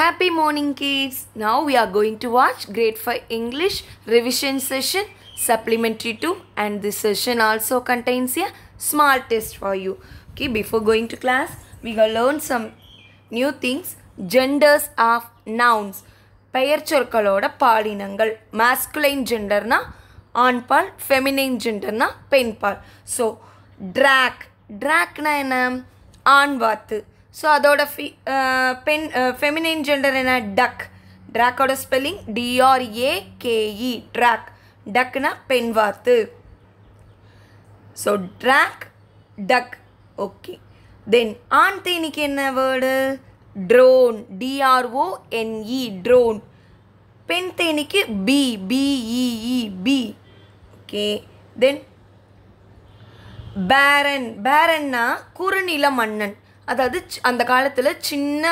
Happy morning kids. Now we are going to watch grade 5 English revision session supplementary 2 and this session also contains a small test for you. Okay, before going to class we will learn some new things. Genders of nouns. பெயர் சொற்களோட பாலினங்கள். Masculine genderனா ஆண்பால், feminine genderனா பெண்பால். So dragனா என்ன? ஆண் வாத்து. So அதோட feminine gender என்ன? டக். ட்ராக்கோட spelling DRAKE track. டக்னா பெண் வாத்து. ஸோ ட்ராக், டக். ஓகே. தென் ஆண் தேனிக்கு என்ன வேர்டு? ட்ரோன். DRONE drone. பெண் தேனிக்கு BEE ஓகே. தென் பேரன். பேரன்னா குறுநில மன்னன். அதாவது அந்த காலத்தில் சின்ன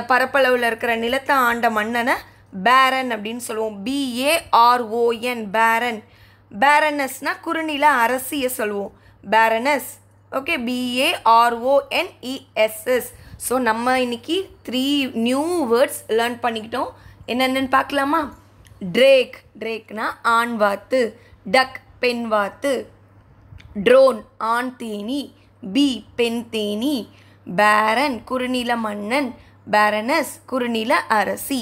பரப்பளவில் இருக்கிற நிலத்தை ஆண்ட மன்னனை பேரன் அப்படின்னு சொல்லுவோம். BARON பேரன். பேரனஸ்னால் குறுநில அரசியை சொல்லுவோம். பேரனஸ். ஓகே. BARONESS. ஸோ நம்ம இன்னைக்கு 3 நியூ வேர்ட்ஸ் லேர்ன் பண்ணிக்கிட்டோம். என்னென்னு பார்க்கலாமா? ட்ரேக்னா ஆண் வாத்து. டக் பெண் வாத்து. ட்ரோன் ஆண் தேனி. பெண் தேனி. பேரன் குறுநில மன்னன். பேரனஸ் குறுநில அரசி.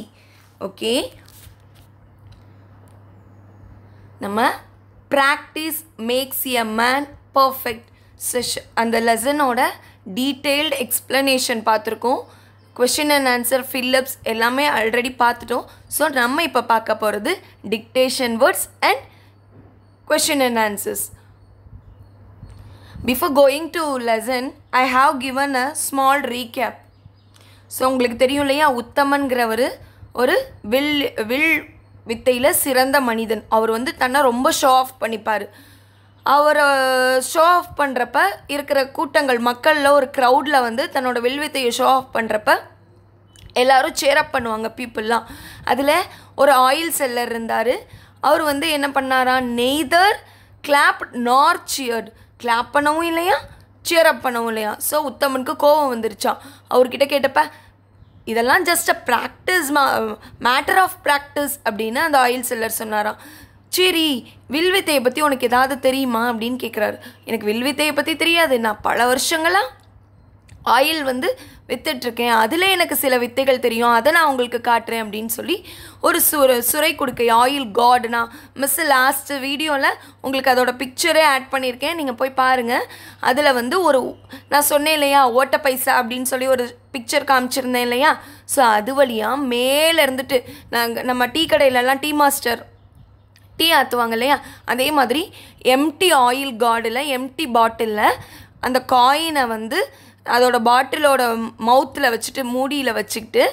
ஓகே. நம்ம practice makes a man perfect session அந்த லெசனோட டீட்டெயில்டு எக்ஸ்ப்ளனேஷன் பார்த்துருக்கோம். கொஷின் அண்ட் ஆன்சர் ஃபில்லப்ஸ் எல்லாமே ஆல்ரெடி பார்த்துட்டோம். ஸோ நம்ம இப்போ பார்க்க போகிறது dictation words and question and answers. Before going to lesson, I have given a small recap. So உங்களுக்கு தெரியும் இல்லையா, உத்தமன்கிறவர் ஒரு வில் வித்தையில் சிறந்த மனிதன். அவர் தன்னை ரொம்ப ஷோ ஆஃப் பண்ணிப்பார். அவர் ஷோ ஆஃப் பண்ணுறப்ப இருக்கிற கூட்டங்கள் மக்களில் ஒரு க்ரௌடில் தன்னோட வில் வித்தையை ஷோ ஆஃப் பண்ணுறப்ப எல்லோரும் சேரப் பண்ணுவாங்க பீப்புளெலாம். அதில் ஒரு ஆயில் செல்லர் இருந்தார். அவர் என்ன பண்ணாரா? நெய்தர் கிளாப் நார் சியர்ட். கிளாப் பண்ணவும் இல்லையா, சியரப் பண்ணவும் இல்லையா. ஸோ உத்தமனுக்கு கோபம் வந்துருச்சான். அவர்கிட்ட கேட்டப்ப இதெல்லாம் just a practice, matter of practice அப்படின்னு அந்த ஆயில் செல்லர் சொன்னாராம். சரி, வில்வித்தையை பற்றி உனக்கு ஏதாவது தெரியுமா அப்படின்னு கேட்குறாரு. எனக்கு வில்வித்தையை பற்றி தெரியாது, நான் பல வருஷங்களாக ஆயில் வித்துட்ருக்கேன், அதில் எனக்கு சில வித்தைகள் தெரியும், அதை நான் உங்களுக்கு காட்டுறேன் அப்படின்னு சொல்லி ஒரு சுரை கொடுக்க ஆயில் காட். நான் மிஸ் லாஸ்ட் வீடியோவில் உங்களுக்கு அதோட பிக்சரே ஆட் பண்ணியிருக்கேன், நீங்கள் போய் பாருங்கள். அதில் ஒரு நான் சொன்னேன் இல்லையா, ஓட்ட பைசா அப்படின்னு சொல்லி ஒரு பிக்சர் காமிச்சிருந்தேன் இல்லையா. ஸோ அது வழியாக மேலே இருந்துட்டு நம்ம டீ கடையிலலாம் டீ மாஸ்டர் டீ ஆற்றுவாங்க இல்லையா, அதே மாதிரி எம்டி ஆயில் கார்டில் எம்டி பாட்டிலில் அந்த காயினை அதோட பாட்டிலோட மவுத்தில் வச்சுட்டு மூடியில் வச்சுக்கிட்டு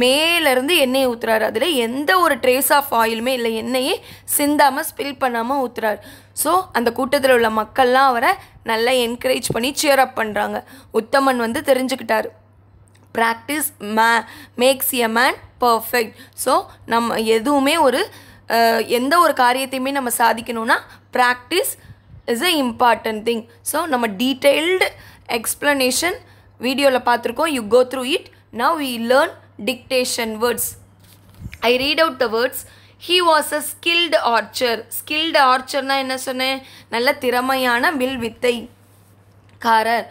மேலேருந்து எண்ணெயை ஊற்றுறாரு. அதில் எந்த ஒரு ட்ரேஸ் ஆஃப் ஆயிலுமே இல்லை, எண்ணெயே சிந்தாமல் ஸ்பில் பண்ணாமல் ஊற்றுறாரு. ஸோ அந்த கூட்டத்தில் உள்ள மக்கள்லாம் அவரை நல்லா என்கரேஜ் பண்ணி சியர் அப் பண்ணுறாங்க. உத்தமன் தெரிஞ்சுக்கிட்டார், practice makes a man perfect. So நம்ம எதுவுமே எந்த ஒரு காரியத்தையுமே நம்ம சாதிக்கணும்னா practice is a important thing. So நம்ம டீட்டெயில்டு explanation வீடியோவில் பார்த்துருக்கோம். You go through it. Now we learn dictation words. I read out the words. He was a skilled archer. Skilled archerனா என்ன சொன்னேன்? நல்ல திறமையான வில் வித்தை காரர்.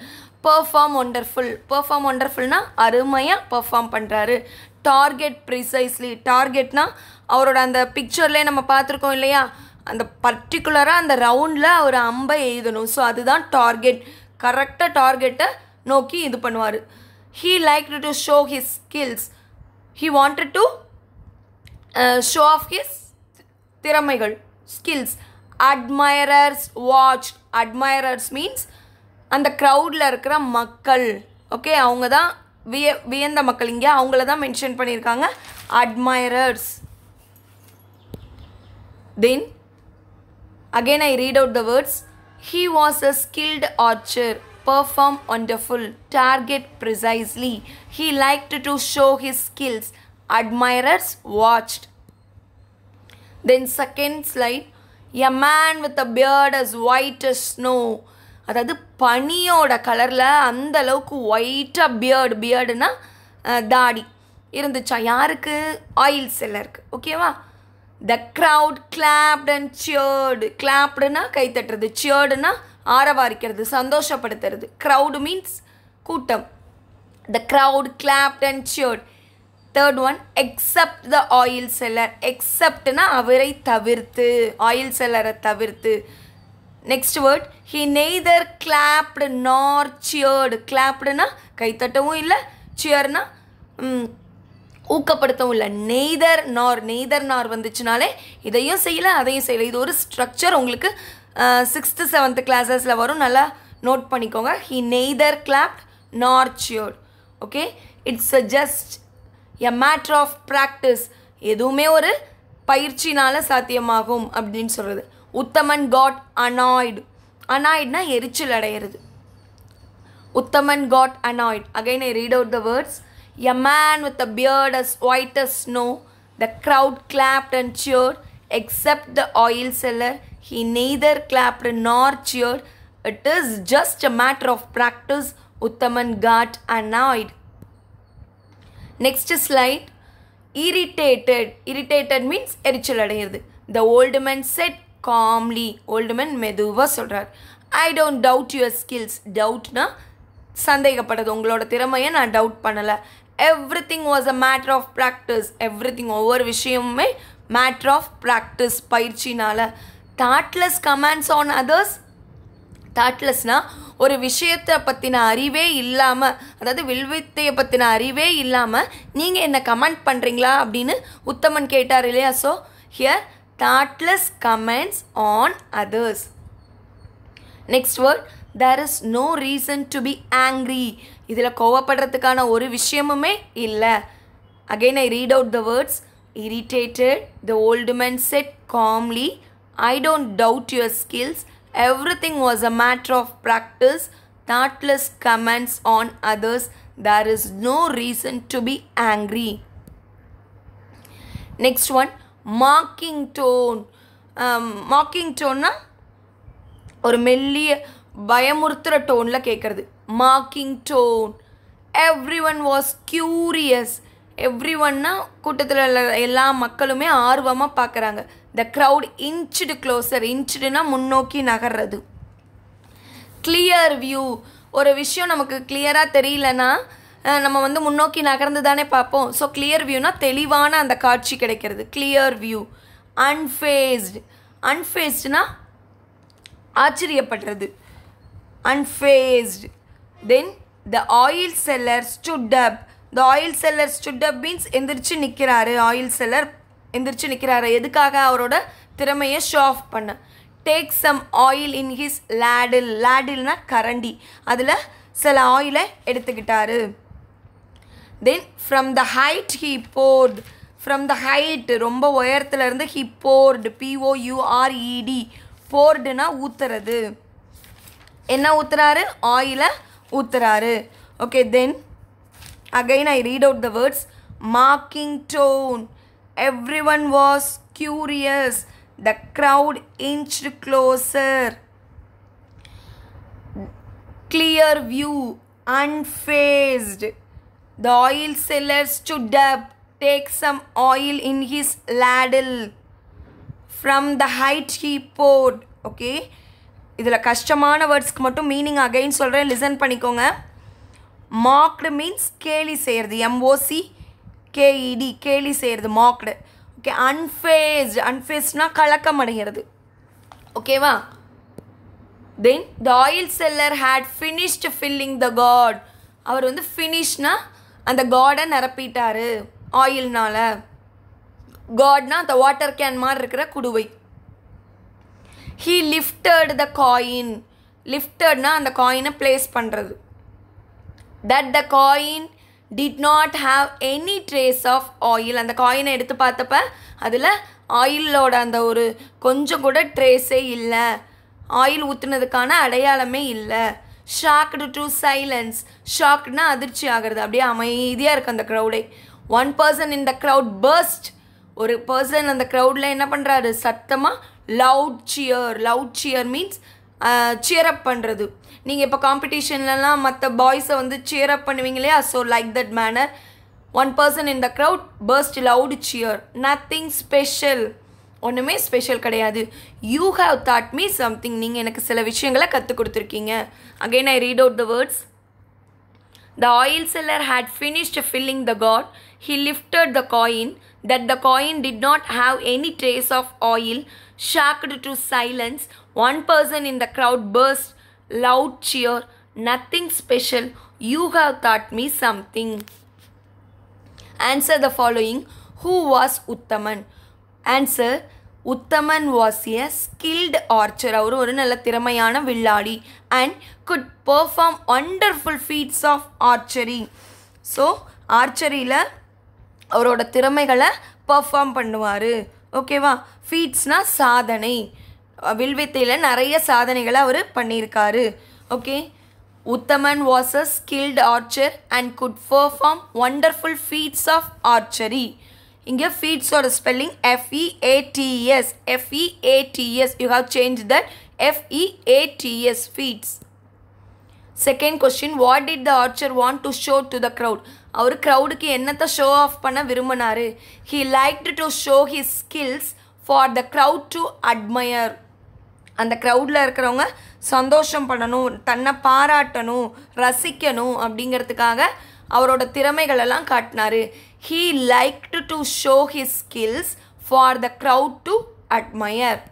Perform wonderful. Perform wonderfulனா அருமையாக perform பண்ணுறாரு. Target precisely. டார்கெட்னா அவரோட அந்த பிக்சர்லேயே நம்ம பார்த்துருக்கோம் இல்லையா, அந்த பர்டிகுலராக அந்த ரவுண்டில் அவர் அம்பை எழுதணும். ஸோ அதுதான் டார்கெட். கரெக்டாக டார்கெட்டை நோக்கி இது பண்ணுவார். He like to show his skills. He wanted to show off his திறமைகள், skills. Admirers watch. Admirers means அந்த க்ரௌடில் இருக்கிற மக்கள். ஓகே, அவங்க தான் வியந்த மக்கள். இங்கே அவங்கள தான் மென்ஷன் பண்ணியிருக்காங்க, அட்மைரர்ஸ். தென் again I read out the words. He was a skilled archer, perform wonderful, target precisely. He liked to show his skills. Admirers watched. Then second slide. A man with a beard as white as snow. அதாவது பனியோட கலரில் அந்த அளவுக்கு ஒயிட்டாக பியர்டுனா தாடி. இருந்துச்சா யாருக்கு? Oil செல்லருக்கு. ஓகேவா? The crowd clapped and cheered. Clappedனா கை தட்டுறது, cheeredனா ஆரவாரிக்கிறது, சந்தோஷப்படுத்துறது. Crowd means கூட்டம். The crowd clapped and cheered. Third one, except the oil seller. Exceptனா அவரை தவிர்த்து, ஆயில் செல்லரை தவிர்த்து. Next word, he neither clapped nor cheered. Clappedனா கை தட்டவும் இல்லை, cheerனா ஊக்கப்படுத்தவும் இல்லை. நெய்தர் நார் வந்துச்சுனாலே இதையும் செய்யலை அதையும் செய்யலை. இது ஒரு ஸ்ட்ரக்சர் உங்களுக்கு 6th 7th கிளாஸஸில் வரும், நல்லா நோட் பண்ணிக்கோங்க. He neither clapped nor cheered. Okay, it's just a matter of practice. எதுவுமே ஒரு பயிற்சினால் சாத்தியமாகும் அப்படின்னு சொல்கிறது. உத்தமன் காட் அனாய்டு. அனாய்டுனா எரிச்சல் அடையிறது. உத்தமன் got annoyed. Again I read out the words. A man with a beard as white as snow. The crowd clapped and cheered, except the oil seller. He neither clapped nor cheered. It is just a matter of practice. Uttaman got annoyed. Next slide. Irritated. Irritated means எரிச்சல் அடையிறது. The old man said calmly. Old man மெதுவா சொல்றார். I don't doubt your skills. Doubtனா சந்தேகப்படுறது. உங்களோட திறமையை நான் doubt பண்ணலை. Everything was a matter of practice. Everything ஒவ்வொரு விஷயமுமே மேட்ரு ஆஃப் ப்ராக்டிஸ், பயிற்சினால். Thoughtless comments on others. தாட்லெஸ்னால் ஒரு விஷயத்தை பற்றின அறிவே இல்லாமல், அதாவது வில்வித்தையை பற்றின அறிவே இல்லாமல் நீங்கள் என்ன கமெண்ட் பண்ணுறீங்களா அப்படின்னு உத்தமன் கேட்டார் இல்லையா? So here thoughtless comments on others. Next word, there is no reason to be angry. இதில் கோவப்படுறதுக்கான ஒரு விஷயமுமே இல்லை. Again I read out the words. Irritated, the old man said calmly, I don't doubt your skills. Everything was a matter of practice. Thoughtless comments on others. There is no reason to be angry. Next one, mocking tone. Mocking tone na ஒரு மெல்லிய பயமுறுத்துகிற டோனில் கேட்குறது. Marking tone. Every one was curious. Every ஒன்னா கூட்டத்தில் எல்லா மக்களுமே ஆர்வமாக பார்க்குறாங்க. த க்ரௌட் இன்ச்சுடு க்ளோசர். இன்ச்சுடுனா முன்னோக்கி நகர்றது. Clear view. ஒரு விஷயம் நமக்கு கிளியராக தெரியலனா நம்ம வந்து முன்னோக்கி நகர்ந்து தானே பார்ப்போம். ஸோ கிளியர் வியூனா தெளிவான அந்த காட்சி கிடைக்கிறது. Clear view. அன்ஃபேஸ்டு. அன்ஃபேஸ்டுனா ஆச்சரியப்படுறது. Unfazed. Then the oil seller stood up. The oil seller stood up means எந்திரிச்சு நிற்கிறாரு. ஆயில் செல்லர் எந்திரிச்சு நிற்கிறாரு. எதுக்காக? அவரோட திறமையை ஷோ ஆஃப் பண்ண. Take some oil in his ladle. லேடில்னா கரண்டி. அதில் சில ஆயிலை எடுத்துக்கிட்டாரு. Then from the height he poured. From the height ரொம்ப உயரத்துலேருந்து ஹீ போர்டு. POURED. போர்டுனா ஊற்றுறது. என்ன ஊற்றுறாரு? ஆயிலை ஊற்றுறாரு. Okay, then again I read out the words. Marking tone. Every one was curious. The crowd inched closer. Clear view. Unfazed. The oil seller stood up. Take some oil in his லேடில். From the height he poured. Okay, இதில் கஷ்டமான வேர்ட்ஸ்க்கு மட்டும் meaning again சொல்கிறேன், listen பண்ணிக்கோங்க. மாக்டு means கேலி செய்கிறது. MOCKED. கேலி செய்கிறது, மாக்டு. Okay, அன்ஃபேஸ்டு. அன்ஃபேஸ்ட்னா கலக்கம் அடைகிறது. ஓகேவா? Then the oil seller had finished filling the gourd. அவர் வந்து ஃபினிஷ்னா அந்த காடை நிரப்பிட்டார் ஆயில்னால். காட்னா அந்த வாட்டர் கேன் மாதிரி இருக்கிற குடுவை. He lifted the coin. லிஃப்டட்னா அந்த காயினை பிளேஸ் பண்ணுறது. That the coin did not have any trace of oil. அந்த காயினை எடுத்து பார்த்தப்ப அதில் ஆயிலோட அந்த ஒரு கொஞ்சம் கூட ட்ரேஸே இல்லை. ஆயில் ஊற்றுனதுக்கான அடையாளமே இல்லை. Shocked to silence. ஷாக்டுனா அதிர்ச்சி ஆகிறது. அப்படியே அமைதியாக இருக்குது அந்த க்ரௌடே. One person in the crowd burst. ஒரு பர்சன் அந்த க்ரௌடில் என்ன பண்ணுறாரு? சத்தமாக loud cheer. Loud cheer means cheer up பண்ணுறது. நீங்கள் இப்போ காம்படிஷன்லலாம் மற்ற பாய்ஸை வந்து சியரப் பண்ணுவீங்க இல்லையா? So like that manor One person in the crowd burst loud cheer. Nothing special. ஒன்றுமே ஸ்பெஷல் கிடையாது. You have taught me something. நீங்கள் எனக்கு சில விஷயங்களை கற்றுக் கொடுத்துருக்கீங்க. Again I read out the words. The oil seller had finished filling the gourd. He lifted the coin. That the coin did not have any trace of oil. Shocked to silence, one person in the crowd burst loud cheer. Nothing special. You have taught me something. Answer the following. Who was Uttaman? Answer. Uttaman was a skilled archer. அவர் ஒரு நல்ல திறமையான வில்லாடி and could perform wonderful feats of archery. So ஆர்ச்சரியில் அவரோட திறமைகளை perform பண்ணுவார். ஓகேவா? ஃபீட்ஸ்னால் சாதனை. வில்வித்தையில் நிறைய சாதனைகளை அவர் பண்ணியிருக்காரு. Okay. Uthaman was a skilled archer and good perform wonderful feats of archery. இங்கே ஃபீட்ஸோட spelling FEATS. FEATS. You have change that. FEATS. Feats. Second question. What did the archer want to show to the crowd? அவர் க்ரௌடுக்கு என்னத்தை show off பண்ண விரும்பினார்? He liked to show his skills for the crowd to admire. அந்த க்ரௌடில் இருக்கிறவங்க சந்தோஷம் பண்ணணும், தன்னை பாராட்டணும், ரசிக்கணும் அப்படிங்கிறதுக்காக அவரோட திறமைகளெல்லாம் காட்டினார். He liked to show his skills for the crowd to admire.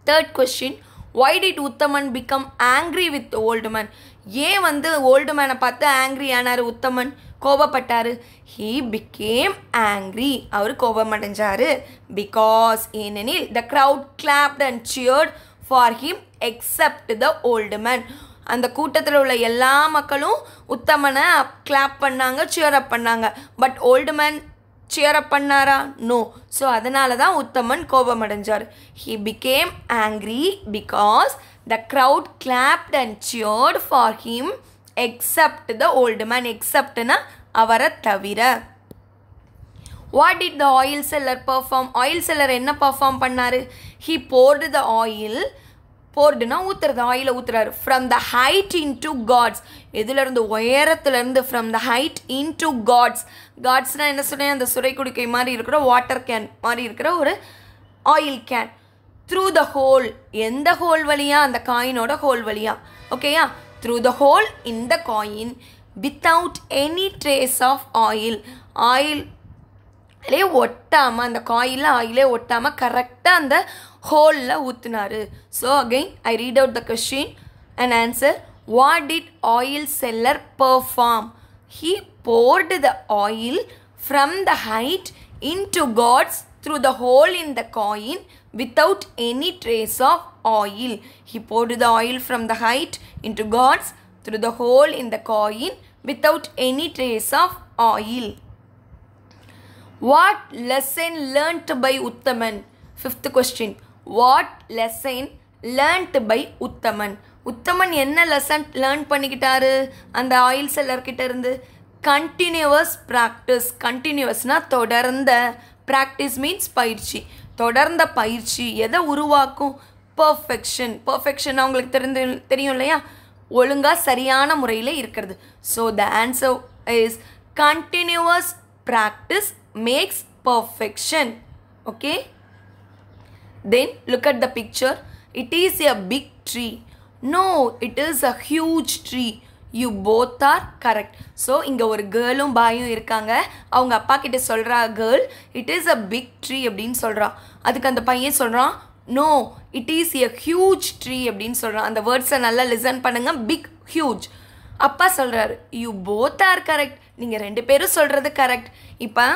Third question. why did Uthaman become angry with the old man? ஏன் வந்து ஓல்டு மேனை பார்த்து ஆங்க்ரி ஆனார் உத்தமன்? கோபப்பட்டார். he became angry. அவர் கோபம் அடைஞ்சார். because ஏனெனில் the crowd clapped and cheered for him except the old man. அந்த கூட்டத்தில் உள்ள எல்லா மக்களும் உத்தமனை கிளாப் பண்ணாங்க, சியர் அப் பண்ணாங்க. But old man cheer up பண்ணாரா? நோ. ஸோ அதனால தான் உத்தமன் கோபம் அடைஞ்சார். he became angry because the crowd clapped and cheered for him except the old man. exceptனா அவரை தவிர. what did the oil seller perform? Oil seller என்ன perform பண்ணார்? he poured the oil. போர்டுனா ஊற்றுறது, ஆயிலை ஊற்றுறாரு. From the height into gourds. எதுலேருந்து? உயரத்துலேருந்து. From the height into gourds. காட்ஸ்னால் என்ன சொன்னேன்? அந்த சுரை குடிக்கை மாதிரி இருக்கிற வாட்டர் கேன் மாதிரி இருக்கிற ஒரு oil can. Through the hole. எந்த ஹோல் வழியாக? அந்த காயினோட ஹோல் வழியாக. ஓகேயா? Through the hole in the coin without any trace of oil. ஆயிலே ஒட்டாமல், அந்த காயிலில் ஆயிலே ஒட்டாமல் கரெக்டாக அந்த ஹோலில் ஊற்றுனாரு. So again I read out the question and answer. What did oil seller perform? He poured the oil from the height into gods through the hole in the coin without any trace of oil. He poured the oil from the height into gods through the hole in the coin without any trace of oil. What lesson learnt by Uttaman? Fifth question. What lesson learnt by Uttaman? உத்தமன் என்ன lesson learn பண்ணிக்கிட்டாரு அந்த oil செல்லர்கிட்ட இருந்து? Continuous practice. கண்டினியூவஸ்னால் தொடர்ந்த. Practice means பயிற்சி. தொடர்ந்த பயிற்சி எதை உருவாக்கும்? Perfection. Perfection அவங்களுக்கு தெரியும் இல்லையா? ஒழுங்காக சரியான முறையில் இருக்கிறது. So the answer is continuous practice makes perfection. Okay. Then look at the picture. It is a big tree. No, it is a huge tree. You both are correct. So இங்கே ஒரு கேர்ளும் பாயும் இருக்காங்க. அவங்க அப்பா கிட்ட சொல்கிறா girl, it is a big tree அப்படின்னு சொல்கிறா. அதுக்கு அந்த பையன் சொல்கிறான், no it is a huge tree அப்படின்னு சொல்கிறான். அந்த வேர்ட்ஸை நல்லா லிசன் பண்ணுங்கள். Big, huge. அப்பா சொல்கிறாரு, யூ போத் ஆர் கரெக்ட். நீங்கள் ரெண்டு பேரும் சொல்கிறது கரெக்ட். இப்போ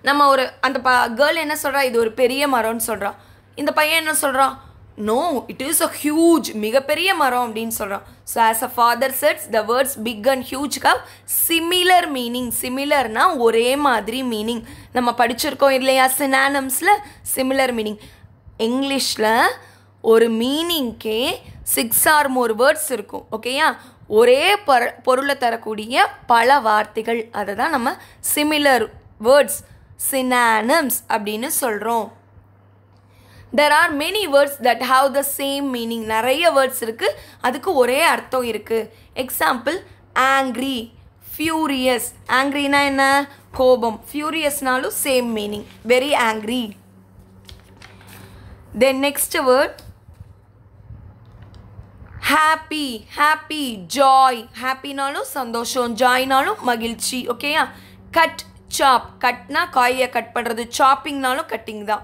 நம்ம ஒரு அந்த கேர்ள் என்ன சொல்கிறா? இது ஒரு பெரிய மரம்னு சொல்கிறான். இந்த பையன் என்ன சொல்கிறான்? No it is a huge, மிகப்பெரிய மரம் அப்படின்னு சொல்கிறான். So as a father sets the words big and huge have similar meaning. சிமிலர்னால் ஒரே மாதிரி மீனிங். நம்ம படிச்சிருக்கோம் இல்லையா சினானிம்ஸில்? Similar meaning. இங்கிலீஷில் ஒரு மீனிங்க்கே 6 or more வேர்ட்ஸ் இருக்கும். ஓகேயா? ஒரே பொருளை தரக்கூடிய பல வார்த்தைகள், அதை தான் நம்ம சிமிலர் வேர்ட்ஸ், synonyms அப்படின்னு சொல்கிறோம். there are many words that have the same meaning. நிறைய வேர்ட்ஸ் இருக்குது, அதுக்கு ஒரே அர்த்தம் இருக்குது. Example, angry, furious. ஆங்க்ரினா என்ன? கோபம். ஃபியூரியஸ்னாலும் same meaning, very angry. Then next word happy. Happy, joy. ஹாப்பினாலும் சந்தோஷம், ஜாய்னாலும் மகிழ்ச்சி. ஓகேயா? கட், சாப். கட்னா காயை கட் பண்ணுறது, சாப்பிங்னாலும் கட்டிங் தான்.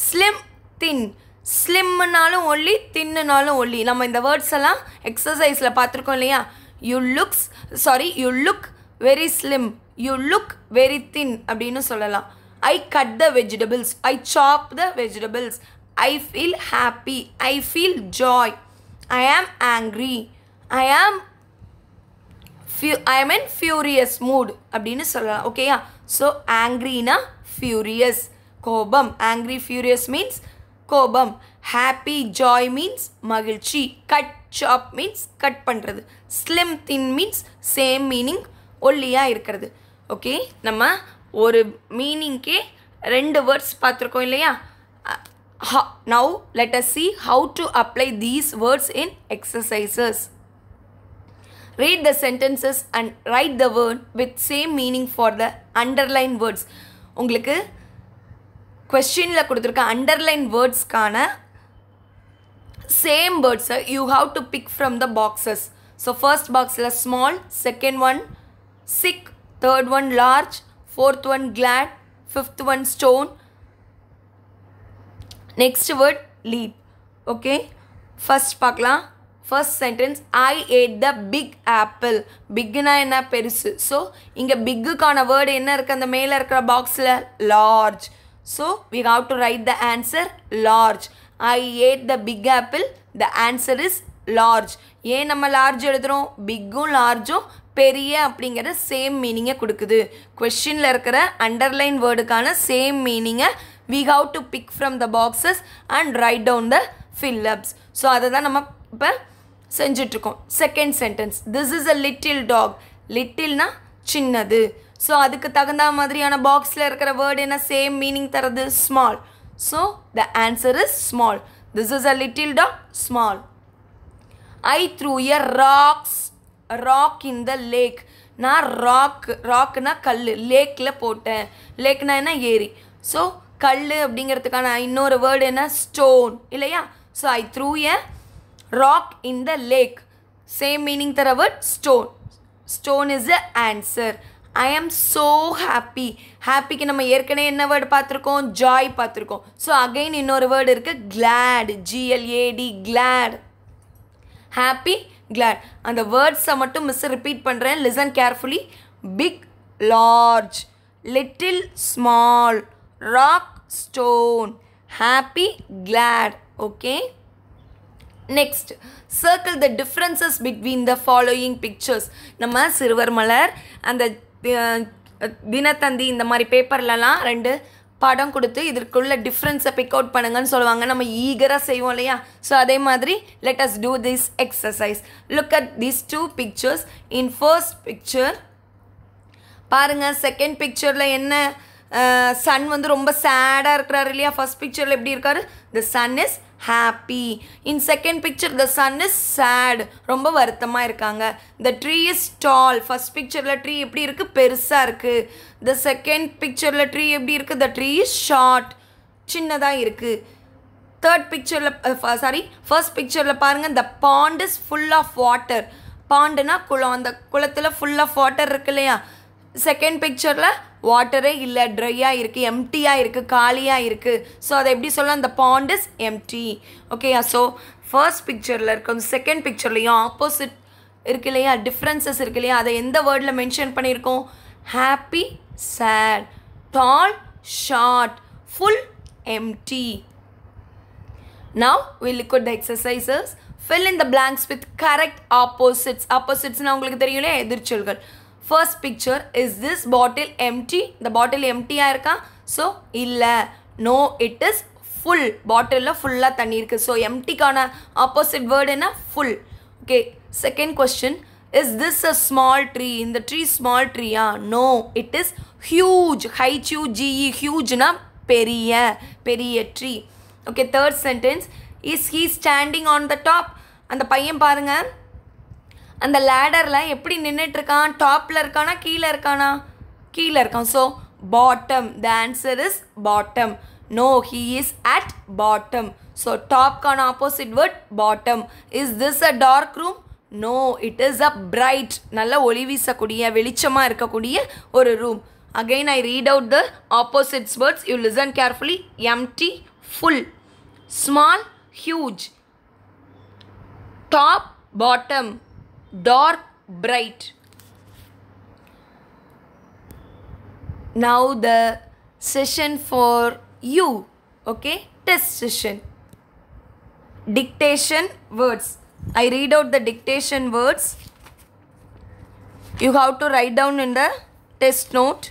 ஸ்லிம், தின். ஸ்லிம்னாலும் ஒல்லி, தின்னுனாலும் ஒல்லி. நம்ம இந்த வேர்ட்ஸ் எல்லாம் எக்ஸசைஸில் பார்த்துருக்கோம் இல்லையா? You look very slim, you look very thin அப்படின்னு சொல்லலாம். I cut the vegetables, I chop the vegetables. I feel happy, I feel joy. I am angry, I am in furious mood அப்படின்னு சொல்லலாம். ஓகேயா? So ஆங்க்ரினா furious, கோபம். Angry furious means கோபம். Happy Joy means மகிழ்ச்சி. Cut சாப் means cut பண்ணுறது. Slim தின் means same meaning, ஒல்லியாக இருக்கிறது. ஓகே, நம்ம ஒரு மீனிங்க்கே 2 வேர்ட்ஸ் பார்த்துருக்கோம் இல்லையா? Now let us see how to apply these words in exercises. Read the sentences and write the word with same meaning for the underlined words. உங்களுக்கு questionல கொடுத்திருக்க underlined words கான same words you have to pick from the boxes. So first boxல small, second one sick, third one large, fourth one glad, fifth one stone. Next word leap. Okay, first பார்க்கலாம். First sentence, I ate the big apple. Bigனா என்ன? பெருசு. So இங்கே பிக்குக்கான word என்ன இருக்குது அந்த மேலே இருக்கிற பாக்ஸில்? Large. So we have to write the answer large. I ate the big apple. The answer is large. ஏன் நம்ம லார்ஜ் எழுதுகிறோம்? பிக்கும் லார்ஜும் பெரிய அப்படிங்கிற சேம் மீனிங்கை கொடுக்குது. கொஸ்டினில் இருக்கிற அண்டர்லைன் வேர்டுக்கான சேம் மீனிங்கை we have to pick from the boxes and write down the fill-ups. So அதை தான் நம்ம இப்போ செஞ்சிட்ருக்கோம். Second sentence, this is a little dog. லிட்டில்னா சின்னது. ஸோ அதுக்கு தகுந்த மாதிரியான பாக்ஸில் இருக்கிற வேர்டு என்ன சேம் மீனிங் தரது? Small. So the answer is small. This is a little dog, small. I threw a rock in the lake. நான் ராக்னா கல், லேக்கில் போட்டேன். லேக்னா என்ன? ஏரி. ஸோ கல் அப்படிங்கிறதுக்கான இன்னொரு வேர்டு என்ன? ஸ்டோன் இல்லையா? So I threw a rock in the lake. Same meaning தர word stone. Stone is the answer. I am so happy. ஹாப்பிக்கு நம்ம ஏற்கனவே என்ன வேர்டு பார்த்துருக்கோம்? ஜாய் பார்த்துருக்கோம். ஸோ அகெயின் இன்னொரு வேர்டு இருக்குது, glad. GLAD, glad. Happy, glad. அந்த வேர்ட்ஸை மட்டும் மிஸ் ரிப்பீட் பண்ணுறேன். Listen carefully. Big, large. Little, small. rock, stone. Happy, glad. Okay, next, circle the differences between the following pictures. நம்ம சிறுவர் மலர் அந்த தினத்தந்தி இந்த மாதிரி பேப்பர்லலாம் 2 படம் கொடுத்து இதற்குள்ள டிஃப்ரென்ஸை பிக் அவுட் பண்ணுங்கன்னு சொல்லுவாங்க. நம்ம ஈகராக செய்வோம் இல்லையா? ஸோ அதே மாதிரி let us do this exercise. Look at these 2 pictures. In first picture பாருங்கள், செகண்ட் பிக்சரில் என்ன? சன் வந்து ரொம்ப சேடாக இருக்கிறாரு இல்லையா? ஃபர்ஸ்ட் பிக்சரில் எப்படி இருக்காரு? the sun is happy. In second picture the sun is sad, ரொம்ப வருத்தமாக இருக்காங்க. the tree is tall. First பிக்சரில் ட்ரீ எப்படி இருக்குது? பெருசாக இருக்குது. the second pictureல ட்ரீ எப்படி இருக்குது? the tree is short, சின்னதாக இருக்குது. தேர்ட் பிக்சரில் ஃபர்ஸ்ட் பிக்சரில் பாருங்கள், the pond is full of water. பாண்டுனா குளம், அந்த குளத்தில் full of water இருக்கு இல்லையா? செகண்ட் பிக்சரில் வாட்டரே இல்லை, ட்ரையாக இருக்குது, எம்டியாக இருக்குது, காலியாக இருக்குது. ஸோ அதை எப்படி சொல்லலாம்? the pond is empty. ஓகேயா? ஸோ ஃபர்ஸ்ட் பிக்சரில் இருக்கும், செகண்ட் பிக்சர்லையும் ஆப்போசிட் இருக்கு இல்லையா? டிஃப்ரென்சஸ் இருக்கு இல்லையா? அதை எந்த வேர்டில் மென்ஷன் பண்ணியிருக்கோம்? Happy, sad. Tall, short. Full, empty. Now we look at the exercises. Fill in the blanks with correct opposites. Oppositesனா உங்களுக்கு தெரியும்ல, எதிர்ச்சொல்கள். First picture, is this bottle empty? The bottle empty-ஆ இருக்கா? So இல்லை. No, it is full. பாட்டிலில் ஃபுல்லாக தண்ணி இருக்குது. So எம்டிக்கான opposite word என்ன? full. Okay, second question, is this a small tree? இந்த tree small tree-ஆ? No, it is huge. HUGE, huge-னா பெரிய பெரிய tree. Okay, third sentence, is he standing on the top? அந்த பையன் பாருங்கள், அந்த லேடரில் எப்படி நின்றுட்டுருக்கான்? டாப்பில் இருக்கானா கீழே இருக்கானா? கீழே இருக்கான். So bottom. The answer is bottom. No, he is at bottom. So டாப்கான opposite word bottom. Is this a dark room? No, it is a bright. நல்ல ஒளி வீசக்கூடிய வெளிச்சமாக இருக்கக்கூடிய ஒரு room. Again I read out the opposites words. You listen carefully. Empty, full. Small, huge. Top, bottom. Dark, bright. Now the session for you. Okay? Test session. Dictation words. I read out the dictation words. You have to write down in the test note.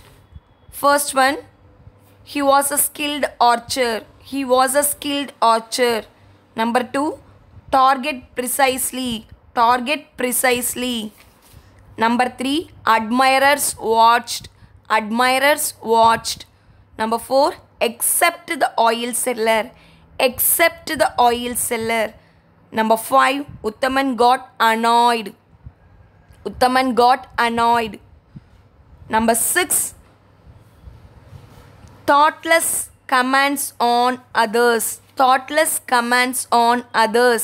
First one, he was a skilled archer. He was a skilled archer. Number 2, target precisely. Target precisely. Number 3, admirers watched. Admirers watched. Number 4, except the oil seller. Except the oil seller. Number 5, Uttaman got annoyed. Uttaman got annoyed. Number 6, thoughtless commands on others. Thoughtless commands on others.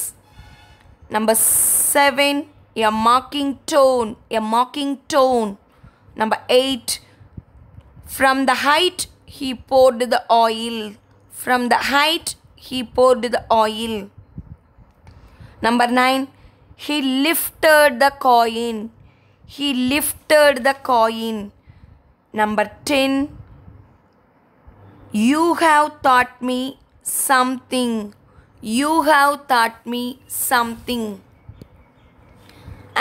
Number 7, a mocking tone. A mocking tone. Number 8, from the height he poured the oil. From the height he poured the oil. Number 9, he lifted the coin. He lifted the coin. Number 10, you have taught me something. You have taught me something.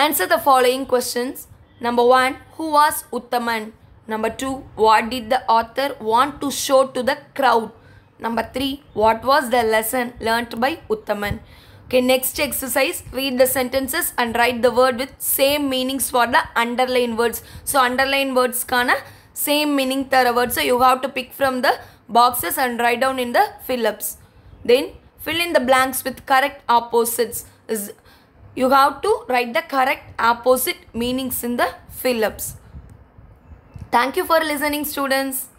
Answer the following questions. Number 1, who was Uttaman? Number 2, what did the author want to show to the crowd? Number 3, what was the lesson learnt by Uttaman? Okay, next exercise, read the sentences and write the word with same meanings for the underline words. So underline words kana same meaning thara words. So you have to pick from the boxes and write down in the fill-ups. Then fill in the blanks with correct opposites. You have to write the correct opposite meanings in the fill-ups. Thank you for listening, students.